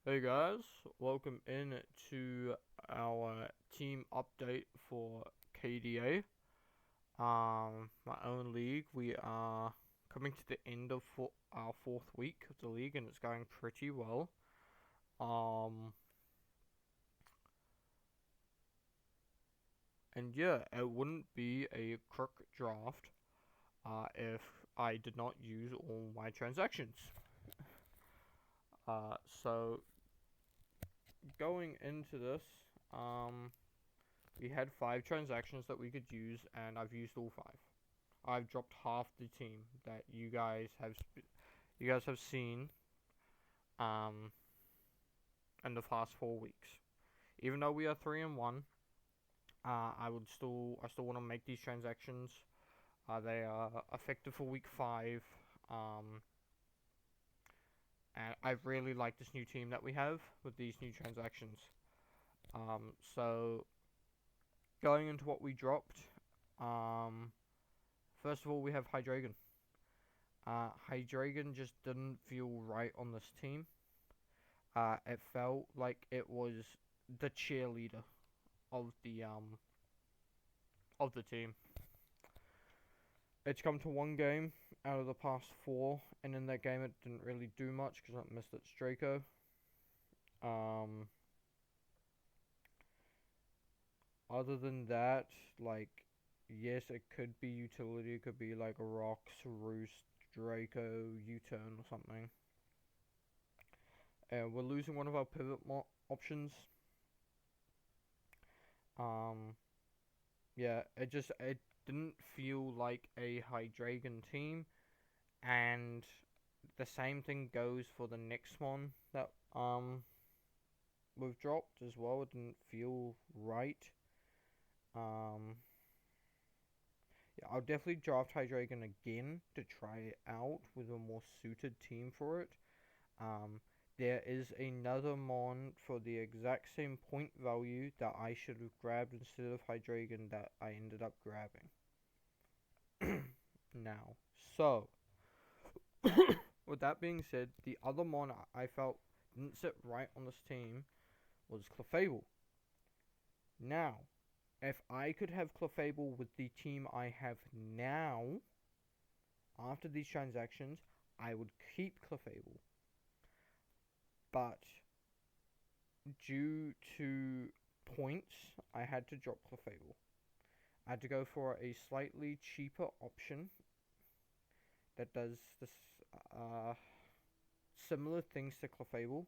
Hey guys, welcome in to our team update for KDA. My own league. We are coming to the end of our fourth week of the league, and it's going pretty well. Um, and yeah, it wouldn't be a crook draft if I did not use all my transactions. So going into this, um, we had 5 transactions that we could use, and I've used all 5. I've dropped half the team that you guys have seen um in the past 4 weeks. Even though we are 3-1, I still want to make these transactions. They are effective for week 5. Um, and I really like this new team that we have with these new transactions. So going into what we dropped, um, first of all we have Hydreigon. Hydreigon just didn't feel right on this team. It felt like it was the cheerleader of the team. It's come to one game out of the past 4, and in that game it didn't really do much because it missed its Draco. Um, Other than that, like, yes, it could be utility. It could be like a Rocks, Roost, Draco, U-turn or something. We're losing one of our pivot options. Um, yeah, it didn't feel like a Hydreigon team, and the same thing goes for the next one that we've dropped as well. It didn't feel right. Um, yeah, I'll definitely draft Hydreigon again to try it out with a more suited team for it. Um, there is another mon for the exact same point value that I should have grabbed instead of Hydreigon that I ended up grabbing. Now, so with that being said, the other mon I felt didn't sit right on this team was Clefable. Now, if I could have Clefable with the team I have now, after these transactions, I would keep Clefable. But due to points, I had to drop Clefable. I had to go for a slightly cheaper option that does this uh, similar things to Clefable.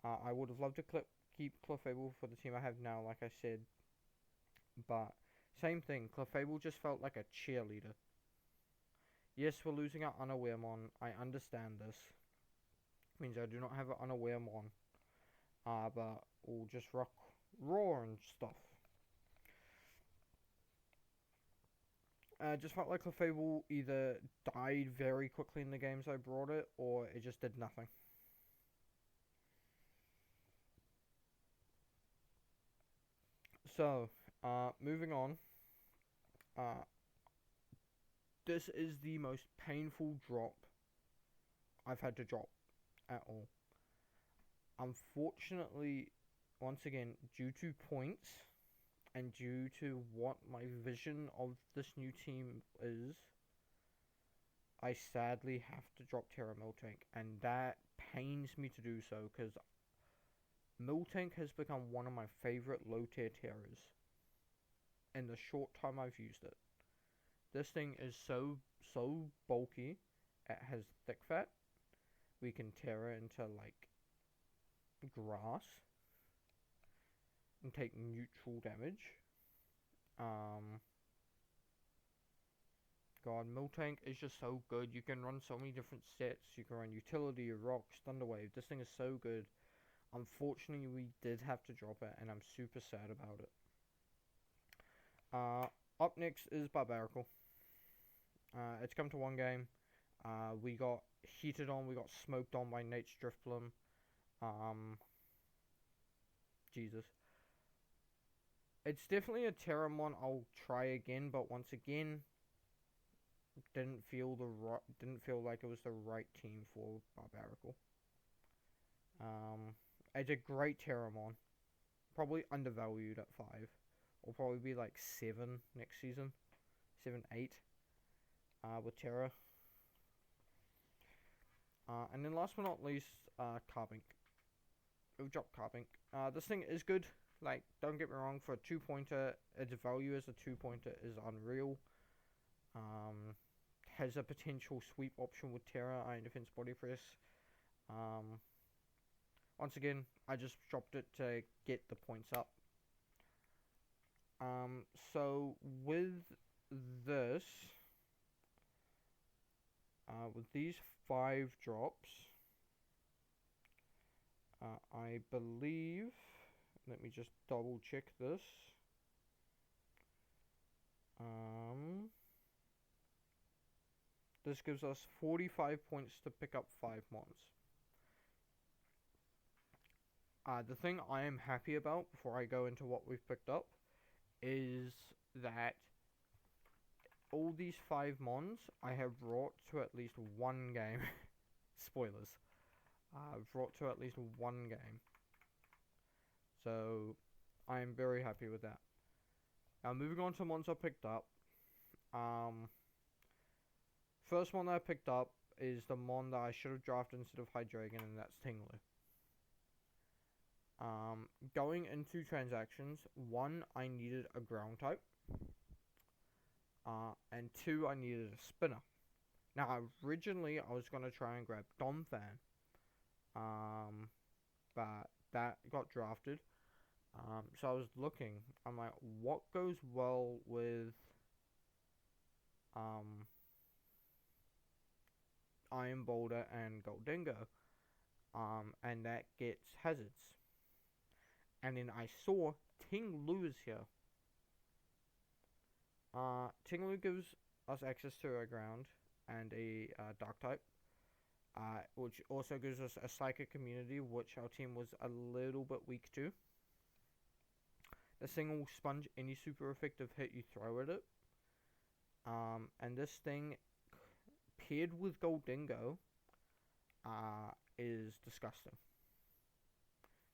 I would have loved to keep Clefable for the team I have now, like I said, but same thing. Clefable just felt like a cheerleader. Yes, we're losing our unaware mon. I understand this. Means I do not have an unaware mon. But we'll just rock roar and stuff. Just felt like Clefable either died very quickly in the games I brought it, or it just did nothing. So, moving on. Uh, this is the most painful drop I've had to drop at all. Unfortunately, once again, due to points and due to what my vision of this new team is, I sadly have to drop Terra Miltank, and that pains me to do so because Miltank has become one of my favorite low tier Terras in the short time I've used it. This thing is so bulky. It has thick fat. We can tear it into like grass and take neutral damage. Um, God, Miltank is just so good. You can run so many different sets. You can run utility, rocks, thunderwave. This thing is so good. Unfortunately, we did have to drop it, and I'm super sad about it. Up next is Barbarical. It's come to one game. We got heated on. We got smoked on by Nate's Driftbloom. Um, Jesus. It's definitely a Terramon I'll try again, but once again, didn't feel like it was the right team for Barbarical. it's a great Terramon. Probably undervalued at 5. Will probably be like 7 next season. 7, 8. With Terra. And then last but not least, Carbink. We've dropped Carbink. This thing is good. Like, don't get me wrong, for a 2-pointer, its value as a 2-pointer is unreal. Has a potential sweep option with Terra, Iron Defense Body Press. Once again, I just dropped it to get the points up. So with this, with these 5 drops, I believe, let me just double check this. This gives us 45 points to pick up 5 mons. The thing I am happy about before I go into what we've picked up is that all these 5 mons I have brought to at least one game. Spoilers. Brought to at least one game. So I am very happy with that. Now moving on to mons I picked up. First one that I picked up is the mon that I should have drafted instead of Hydreigon, and that's Tinglu. Going into transactions, 1, I needed a ground type. And 2, I needed a spinner. Now, originally, I was going to try and grab Donphan. But that got drafted. So I was looking. I'm like, what goes well with Iron Boulder and Goldingo? And that gets hazards. And then I saw Tinglu is here. Tinglu gives us access to a ground and a dark type, which also gives us a psychic immunity, which our team was a little bit weak to. This thing will sponge any super effective hit you throw at it. And this thing, paired with Goldingo, is disgusting.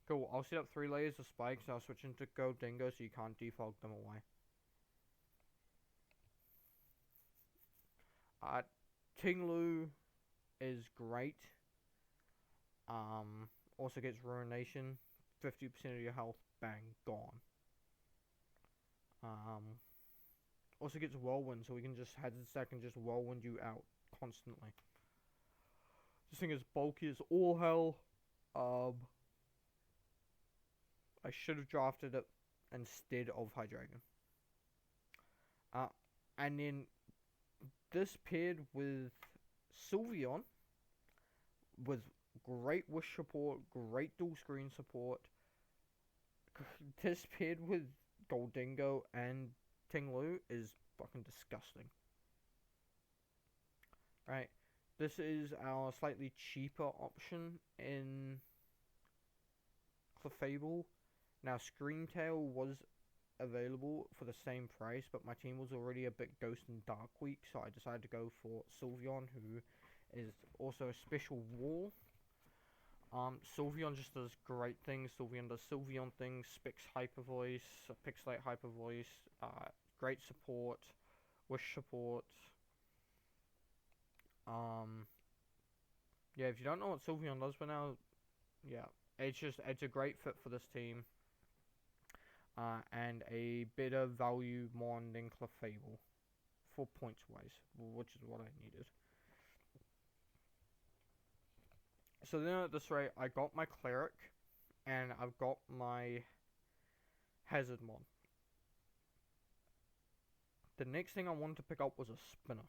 Cool, I'll set up 3 layers of spikes and I'll switch into Goldingo so you can't defog them away. Tinglu is great. Also gets Ruination. 50% of your health, bang, gone. Also gets Whirlwind, so we can just hazard stack and just Whirlwind you out constantly. This thing is bulky as all hell. I should have drafted it instead of Hydreigon. And then this paired with Sylveon, with great Wish support, great dual screen support. This paired with Goldingo and Tinglu is fucking disgusting. Right, this is our slightly cheaper option in Clefable. Now, Screamtail was available for the same price, but my team was already a bit Ghost and Dark weak, so I decided to go for Sylveon, who is also a special wall. Sylveon just does great things. Sylveon does Sylveon things, Spix Hyper Voice, Pixelate Hyper Voice, great support, Wish support. Yeah, if you don't know what Sylveon does by now, yeah, it's a great fit for this team. And a better value mon than Clefable for points wise, which is what I needed. So then at this rate, I got my Cleric, and I've got my Hazard mon. The next thing I wanted to pick up was a Spinner.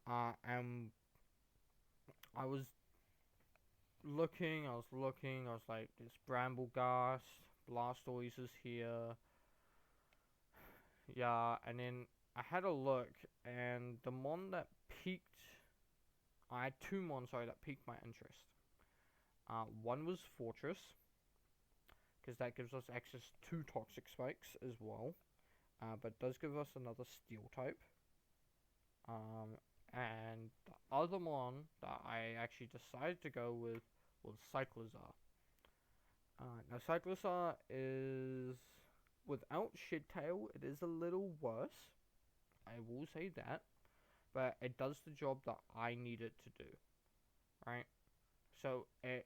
And I was looking, I was like, there's Brambleghast, Blastoise is here. Yeah, and then I had a look, and the mon that piqued, I had 2 mons, sorry, that piqued my interest. One was Fortress, because that gives us access to Toxic Spikes as well, but does give us another Steel type. And the other mon that I actually decided to go with was Cyclizar. Now Cyclosaur is, without Shedtail, it is a little worse. I will say that, but it does the job that I need it to do. Right. So it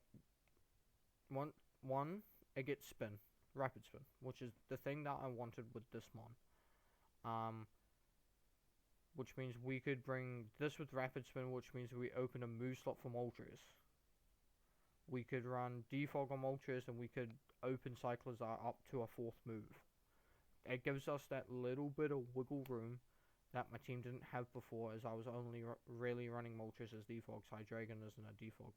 one one it gets spin, rapid spin, which is the thing that I wanted with this mon. Um, which means we could bring this with rapid spin, which means we open a move slot for Moltres. We could run Defog on Moltres, and we could open Cyclozar up to a fourth move. It gives us that little bit of wiggle room that my team didn't have before, as I was only really running Moltres as Defog, Psydragon isn't a Defog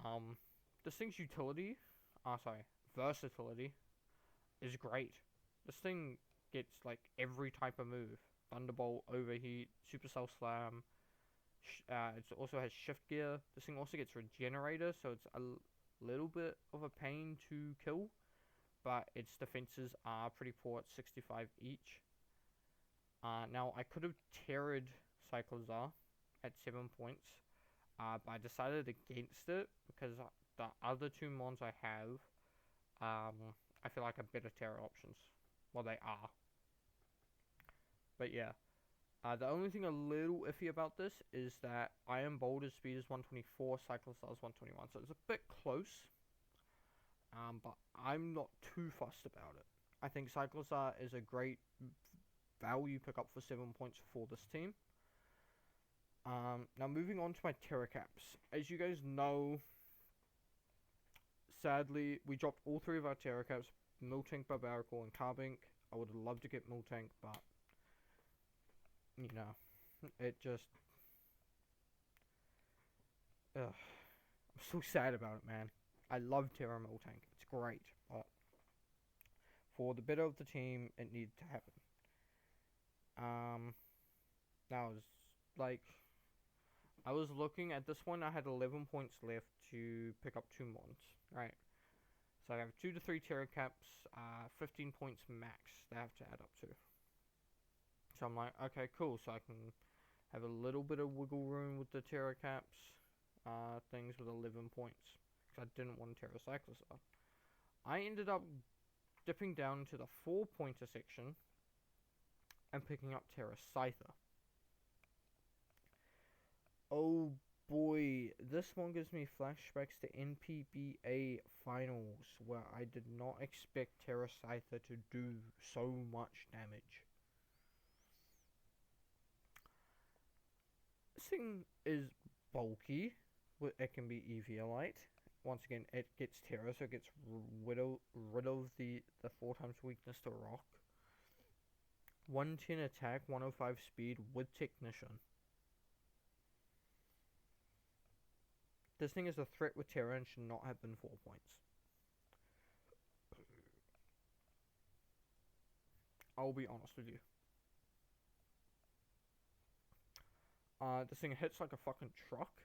one. This thing's utility, versatility, is great. This thing gets like every type of move. Thunderbolt, Overheat, Supercell Slam. It also has Shift Gear. This thing also gets Regenerator, so it's a little bit of a pain to kill, but its defenses are pretty poor at 65 each. Now, I could have Terrored Cyclozar at 7 points, but I decided against it because the other two mons I have, I feel like are better Terror options. Well, they are. But yeah. The only thing a little iffy about this is that Iron Boulder's speed is 124, Cyclostar's 121, so it's a bit close. But I'm not too fussed about it. I think Cyclostar is a great value pickup for 7 points for this team. Now moving on to my Terracaps. As you guys know, sadly, we dropped all three of our Terracaps, Miltank, Barbarical, and Carbink. I would have loved to get Miltank, but, you know, it just... Ugh. I'm so sad about it, man. I love Terra Miltank. It's great, but for the better of the team, it needed to happen. Now, I was looking at this one, I had 11 points left to pick up 2 mons, right? So I have 2 to 3 Terracaps, 15 points max they have to add up to. So I'm like, okay, cool, so I can have a little bit of wiggle room with the Terracaps, things with 11 points, because I didn't want Terra Cyclosar. I ended up dipping down to the 4-pointer section and picking up Terra Scyther. Oh boy, this one gives me flashbacks to NPBA finals, where I did not expect Terra Scyther to do so much damage. This thing is bulky, it can be Eviolite. Once again, it gets Terra, so it gets rid of the 4 times weakness to rock. 110 attack, 105 speed with Technician. This thing is a threat with Terra and should not have been 4 points. I'll be honest with you. This thing hits like a fucking truck.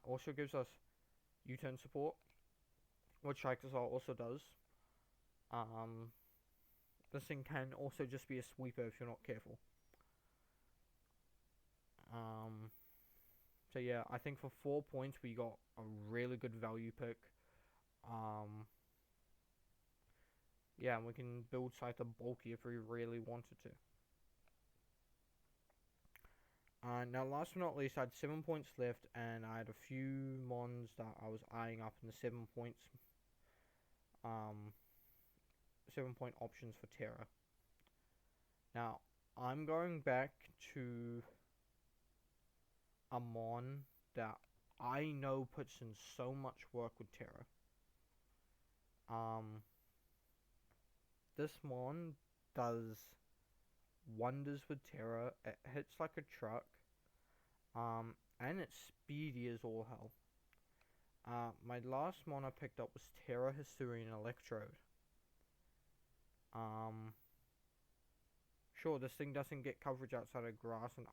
Also gives us U-turn support, which Cyclosar also does. This thing can also just be a sweeper if you're not careful. So yeah, I think for 4 points we got a really good value pick. Yeah, and we can build Scyther bulky if we really wanted to. Now last but not least, I had 7 points left, and I had a few mons that I was eyeing up in the 7 points. 7 point options for Terra. Now, I'm going back to a mon that I know puts in so much work with Terra. This mon does wonders with Terra. It hits like a truck. And it's speedy as all hell. My last mon I picked up was Terra Hisuian Electrode. Sure, this thing doesn't get coverage outside of grass and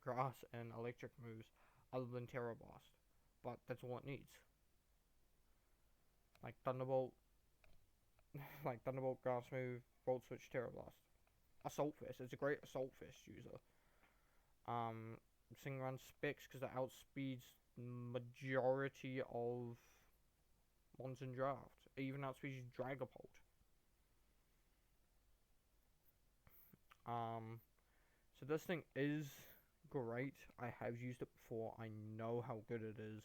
grass and electric moves, other than Terra Blast, but that's all it needs. Like Thunderbolt, Grass Move, Volt Switch, Terra Blast. Assault Fist, it's a great Assault Fist user. This thing runs specs because it outspeeds majority of monster in draft. It even outspeeds Dragapult. So this thing is great. I have used it before. I know how good it is.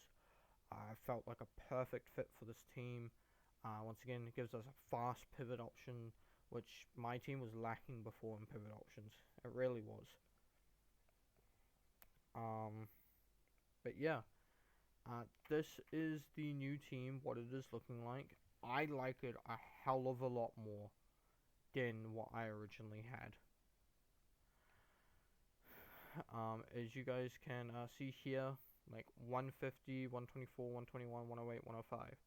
I felt like a perfect fit for this team. Once again, it gives us a fast pivot option, which my team was lacking before in pivot options. It really was. But yeah, this is the new team, what it is looking like. I like it a hell of a lot more than what I originally had. As you guys can see here, like 150, 124, 121, 108, 105.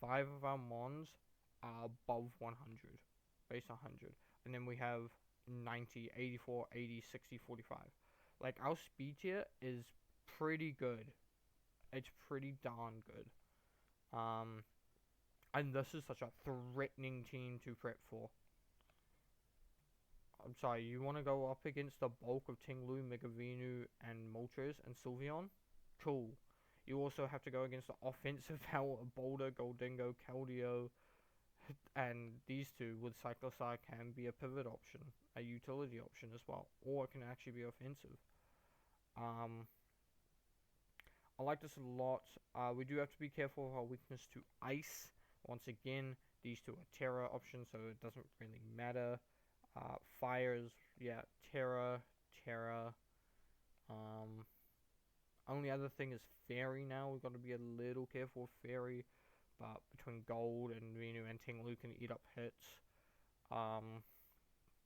5 of our mons are above 100, base 100. And then we have 90, 84, 80, 60, 45. Like, our speed tier is pretty good. It's pretty darn good. And this is such a threatening team to prep for. I'm sorry, you want to go up against the bulk of Tinglu, Megavinu, and Moltres and Sylveon? Cool. You also have to go against the offensive power of Boulder, Goldingo, Keldeo, and these two with Cyclosar can be a pivot option, a utility option as well, or it can actually be offensive. I like this a lot. We do have to be careful of our weakness to Ice. Once again, these two are Terra options, so it doesn't really matter. Fires, yeah, Terra. Only other thing is Fairy now. We've got to be a little careful with Fairy. But between Gold and Renu and Tinglu can eat up hits.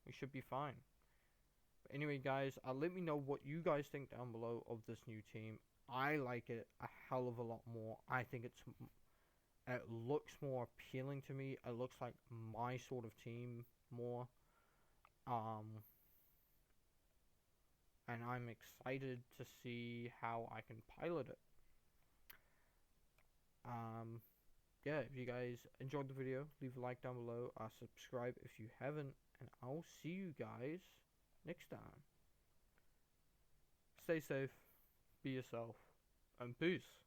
We should be fine. But anyway, guys, let me know what you guys think down below of this new team. I like it a hell of a lot more. I think it looks more appealing to me. It looks like my sort of team more. And I'm excited to see how I can pilot it. Yeah, if you guys enjoyed the video, leave a like down below, subscribe if you haven't, and I'll see you guys next time. Stay safe, be yourself, and peace.